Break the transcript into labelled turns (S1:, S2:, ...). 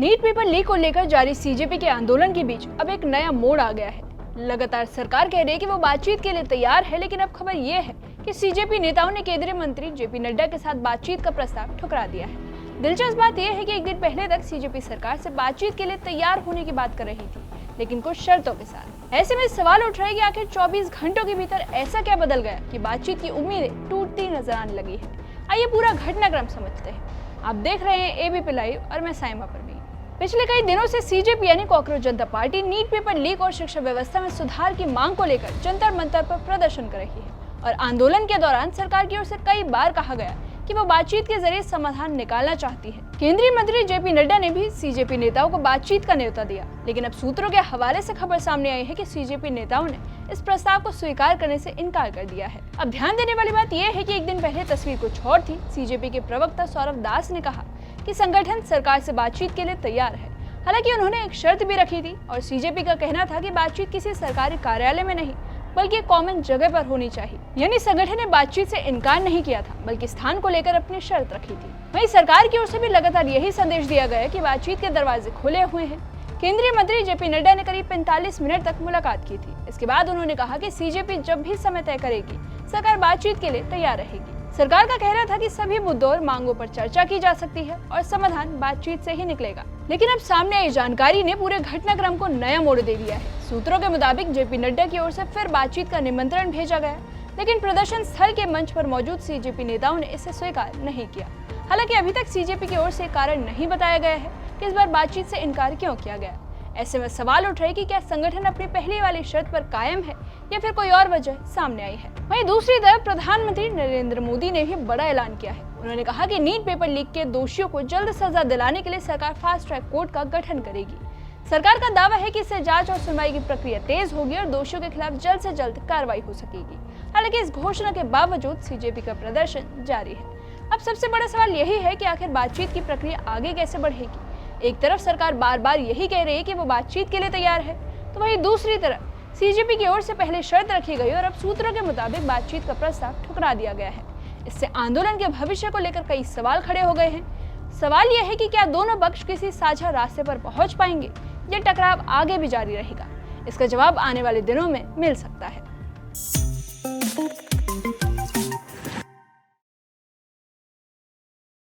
S1: NEET paper leak को लेकर जारी सीजेपी के आंदोलन के बीच अब एक नया मोड़ आ गया है। लगातार सरकार कह रही है कि वो बातचीत के लिए तैयार है, लेकिन अब खबर ये है कि सीजेपी नेताओं ने केंद्रीय मंत्री जेपी नड्डा के साथ बातचीत का प्रस्ताव ठुकरा दिया है। दिलचस्प बात यह है कि एक दिन पहले तक सीजेपी सरकार से बातचीत के लिए तैयार होने की बात कर रही थी, लेकिन कुछ शर्तों के साथ। ऐसे में सवाल उठ रहा है कि आखिर 24 घंटों के भीतर ऐसा क्या बदल गया कि बातचीत की उम्मीदें टूटती नजर आने लगी है। आइए पूरा घटनाक्रम समझते हैं। आप देख रहे हैं एबीपी लाइव और मैं साइमा परवीन। पिछले कई दिनों से सीजेपी यानी कॉकरोच जनता पार्टी नीट पेपर लीक और शिक्षा व्यवस्था में सुधार की मांग को लेकर जंतर मंतर पर प्रदर्शन कर रही है और आंदोलन के दौरान सरकार की ओर से कई बार कहा गया कि वो बातचीत के जरिए समाधान निकालना चाहती है। केंद्रीय मंत्री जेपी नड्डा ने भी सीजेपी नेताओं को बातचीत का न्योता दिया, लेकिन अब सूत्रों के हवाले से खबर सामने आई है कि सीजेपी नेताओं ने इस प्रस्ताव को स्वीकार करने से इनकार कर दिया है। अब ध्यान देने वाली बात यह है कि एक दिन पहले तस्वीर कुछ और थी। सीजेपी के प्रवक्ता सौरभ दास ने कहा कि संगठन सरकार से बातचीत के लिए तैयार है। हालांकि उन्होंने एक शर्त भी रखी थी और सीजेपी का कहना था कि बातचीत किसी सरकारी कार्यालय में नहीं बल्कि कॉमन जगह पर होनी चाहिए। यानी संगठन ने बातचीत से इनकार नहीं किया था, बल्कि स्थान को लेकर अपनी शर्त रखी थी। वहीं सरकार की ओर से भी लगातार यही संदेश दिया गया कि बातचीत के दरवाजे खुले हुए हैं। केंद्रीय मंत्री जेपी नड्डा ने करीब 45 मिनट तक मुलाकात की थी। इसके बाद उन्होंने कहा कि सीजेपी जब भी समय तय करेगी, सरकार बातचीत के लिए तैयार रहेगी। सरकार का कहना था कि सभी मुद्दों और मांगों पर चर्चा की जा सकती है और समाधान बातचीत से ही निकलेगा। लेकिन अब सामने आई जानकारी ने पूरे घटनाक्रम को नया मोड़ दे दिया है। सूत्रों के मुताबिक जेपी नड्डा की ओर से फिर बातचीत का निमंत्रण भेजा गया, लेकिन प्रदर्शन स्थल के मंच पर मौजूद सीजेपी नेताओं ने इसे स्वीकार नहीं किया। हालांकि अभी तक सीजेपी की ओर से कारण नहीं बताया गया है कि इस बार बातचीत से इनकार क्यों किया गया। ऐसे में सवाल उठ रहे कि क्या संगठन अपनी पहली वाली शर्त पर कायम है या फिर कोई और वजह सामने आई है। वहीं दूसरी तरफ प्रधानमंत्री नरेंद्र मोदी ने भी बड़ा ऐलान किया है। उन्होंने कहा कि नीट पेपर लीक के दोषियों को जल्द सजा दिलाने के लिए सरकार फास्ट ट्रैक कोर्ट का गठन करेगी। सरकार का दावा है कि इससे जांच और सुनवाई की प्रक्रिया तेज होगी और दोषियों के खिलाफ जल्द से जल्द कार्रवाई हो सकेगी। हालांकि इस घोषणा के बावजूद सीजेपी का प्रदर्शन जारी है। अब सबसे बड़ा सवाल यही है कि आखिर बातचीत की प्रक्रिया आगे कैसे बढ़ेगी। एक तरफ सरकार बार बार यही कह रही है कि वो बातचीत के लिए तैयार है, तो वहीं दूसरी तरफ सीजेपी की ओर से पहले शर्त रखी गई और अब सूत्रों के मुताबिक बातचीत का प्रस्ताव ठुकरा दिया गया है। इससे आंदोलन के भविष्य को लेकर कई सवाल खड़े हो गए हैं। सवाल यह है कि क्या दोनों पक्ष किसी साझा रास्ते पर पहुंच पाएंगे या टकराव आगे भी जारी रहेगा। इसका जवाब आने वाले दिनों में मिल सकता है।